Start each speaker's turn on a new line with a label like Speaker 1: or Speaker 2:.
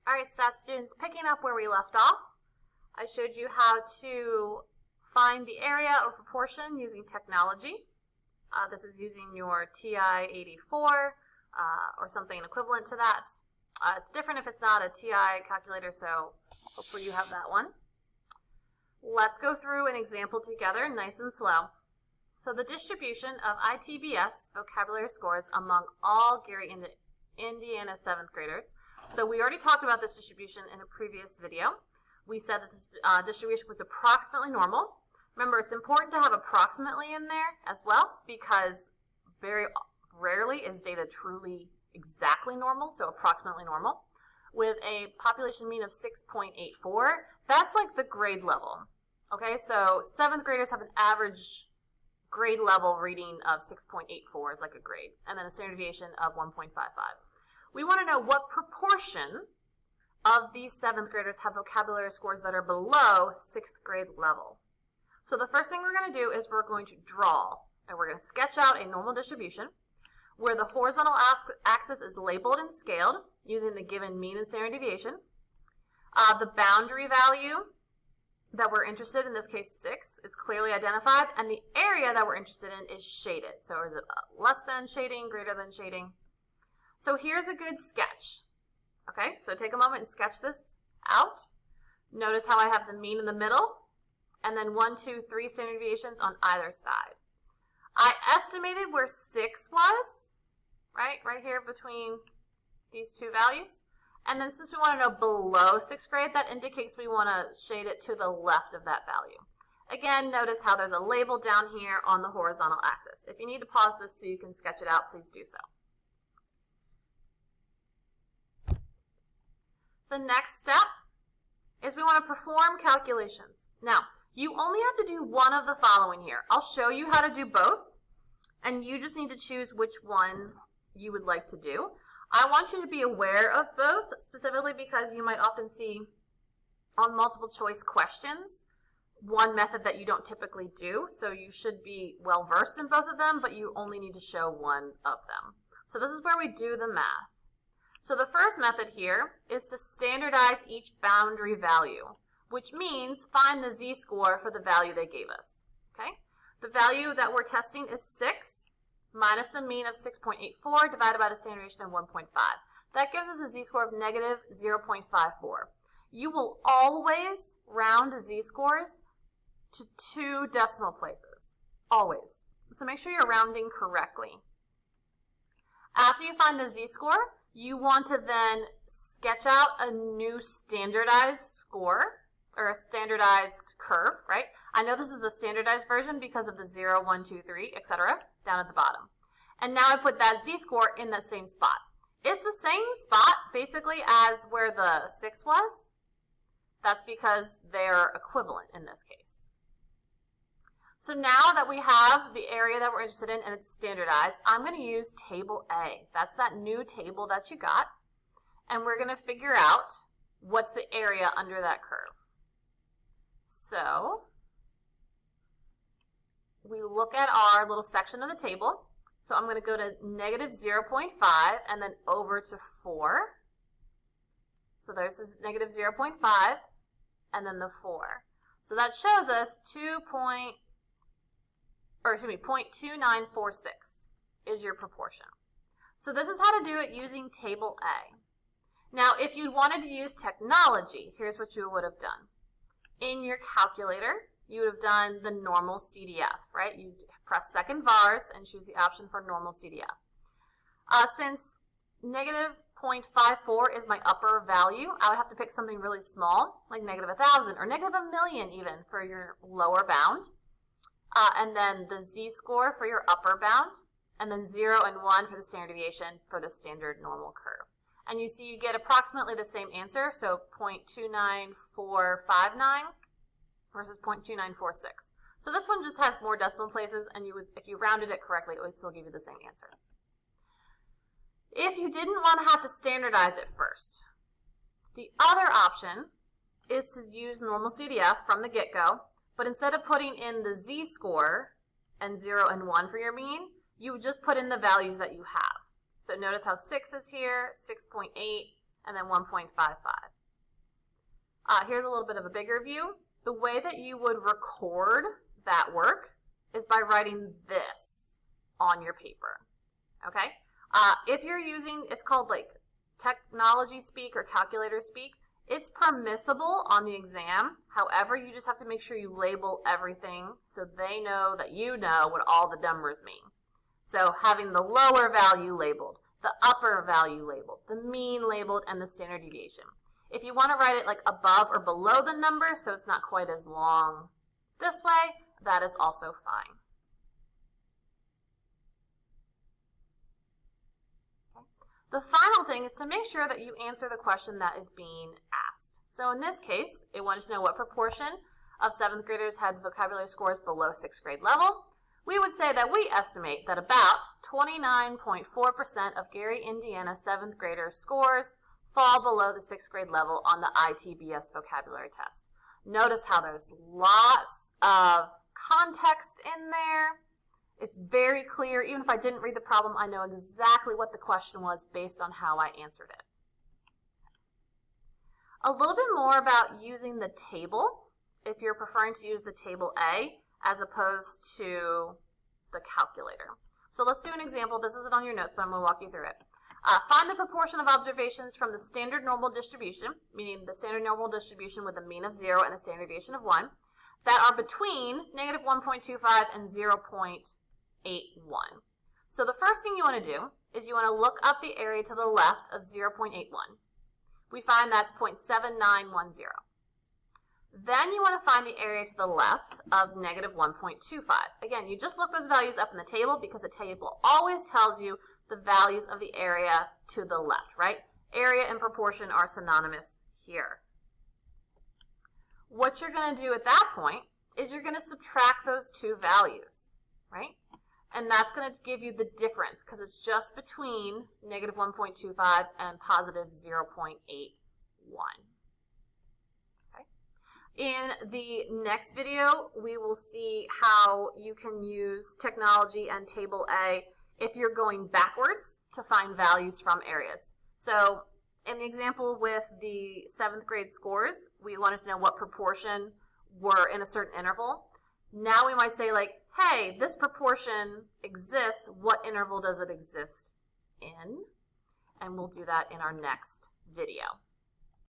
Speaker 1: All right, stats students, picking up where we left off, I showed you how to find the area or proportion using technology. This is using your TI-84 or something equivalent to that. It's different if it's not a TI calculator, so hopefully you have that one. Let's go through an example together, nice and slow. So the distribution of ITBS vocabulary scores among all Gary, Indiana 7th graders. So we already talked about this distribution in a previous video. We said that this distribution was approximately normal. Remember, it's important to have approximately in there as well because very rarely is data truly exactly normal, so approximately normal. With a population mean of 6.84, that's like the grade level. Okay, so 7th graders have an average grade level reading of 6.84 is like a grade, and then a standard deviation of 1.55. We want to know what proportion of these 7th graders have vocabulary scores that are below 6th grade level. So the first thing we're going to do is we're going to draw, and we're going to sketch out a normal distribution where the horizontal axis is labeled and scaled using the given mean and standard deviation. The boundary value that we're interested in this case 6, is clearly identified, and the area that we're interested in is shaded. So is it less than shading, greater than shading? So here's a good sketch. Okay, so take a moment and sketch this out. Notice how I have the mean in the middle, and then 1, 2, 3 standard deviations on either side. I estimated where 6 was, right here between these two values. And then since we want to know below 6th grade, that indicates we want to shade it to the left of that value. Again, notice how there's a label down here on the horizontal axis. If you need to pause this so you can sketch it out, please do so. The next step is we want to perform calculations. Now, you only have to do one of the following here. I'll show you how to do both, and you just need to choose which one you would like to do. I want you to be aware of both, specifically because you might often see on multiple choice questions one method that you don't typically do, so you should be well versed in both of them, but you only need to show one of them. So this is where we do the math. So the first method here is to standardize each boundary value, which means find the z-score for the value they gave us. Okay? The value that we're testing is 6 minus the mean of 6.84 divided by the standard deviation of 1.5. That gives us a z-score of negative 0.54. You will always round z-scores to 2 decimal places, always. So make sure you're rounding correctly. After you find the z-score, you want to then sketch out a new standardized score, or a standardized curve, right? I know this is the standardized version because of the 0, 1, 2, 3, etc. down at the bottom. And now I put that z-score in the same spot. It's the same spot, basically, as where the 6 was. That's because they're equivalent in this case. So now that we have the area that we're interested in and it's standardized, I'm going to use Table A. That's that new table that you got. And we're going to figure out what's the area under that curve. So we look at our little section of the table. So I'm going to go to negative 0.5 and then over to 4. So there's this negative 0.5 and then the 4. So that shows us 0.2946 is your proportion. So this is how to do it using Table A. Now, if you wanted to use technology, here's what you would have done. In your calculator, you would have done the NormalCDF, right? You press second vars and choose the option for NormalCDF. Since negative 0.54 is my upper value, I would have to pick something really small, like negative 1,000 or negative 1,000,000 even for your lower bound. And then the z-score for your upper bound, and then 0 and 1 for the standard deviation for the standard normal curve. And you see you get approximately the same answer, so 0.29459 versus 0.2946. So this one just has more decimal places, and if you rounded it correctly, it would still give you the same answer. If you didn't want to have to standardize it first, the other option is to use NormalCDF from the get-go, but instead of putting in the z-score and 0 and 1 for your mean, you would just put in the values that you have. So notice how 6 is here, 6.8, and then 1.55. Here's a little bit of a bigger view. The way that you would record that work is by writing this on your paper, okay? If you're using, it's called like technology speak or calculator speak, it's permissible on the exam. However, you just have to make sure you label everything so they know that you know what all the numbers mean. So having the lower value labeled, the upper value labeled, the mean labeled, and the standard deviation. If you want to write it like above or below the number so it's not quite as long this way, that is also fine. Okay. The final thing is to make sure that you answer the question that is being asked. So in this case, it wanted to know what proportion of 7th graders had vocabulary scores below 6th grade level. We would say that we estimate that about 29.4% of Gary, Indiana 7th graders' scores fall below the 6th grade level on the ITBS vocabulary test. Notice how there's lots of context in there. It's very clear. Even if I didn't read the problem, I know exactly what the question was based on how I answered it. A little bit more about using the table, if you're preferring to use the table A as opposed to the calculator. So let's do an example. This isn't on your notes, but I'm going to walk you through it. Find the proportion of observations from the standard normal distribution, meaning the standard normal distribution with a mean of 0 and a standard deviation of 1, that are between negative 1.25 and 0.81. So the first thing you want to do is you want to look up the area to the left of 0.81. We find that's 0.7910. Then you want to find the area to the left of negative 1.25. Again, you just look those values up in the table because the table always tells you the values of the area to the left, right? Area and proportion are synonymous here. What you're going to do at that point is you're going to subtract those two values, right? And that's going to give you the difference because it's just between negative 1.25 and positive 0.81. Okay. In the next video, we will see how you can use technology and table A if you're going backwards to find values from areas. So in the example with the 7th grade scores, we wanted to know what proportion were in a certain interval. Now we might say like, hey, this proportion exists. What interval does it exist in? And we'll do that in our next video.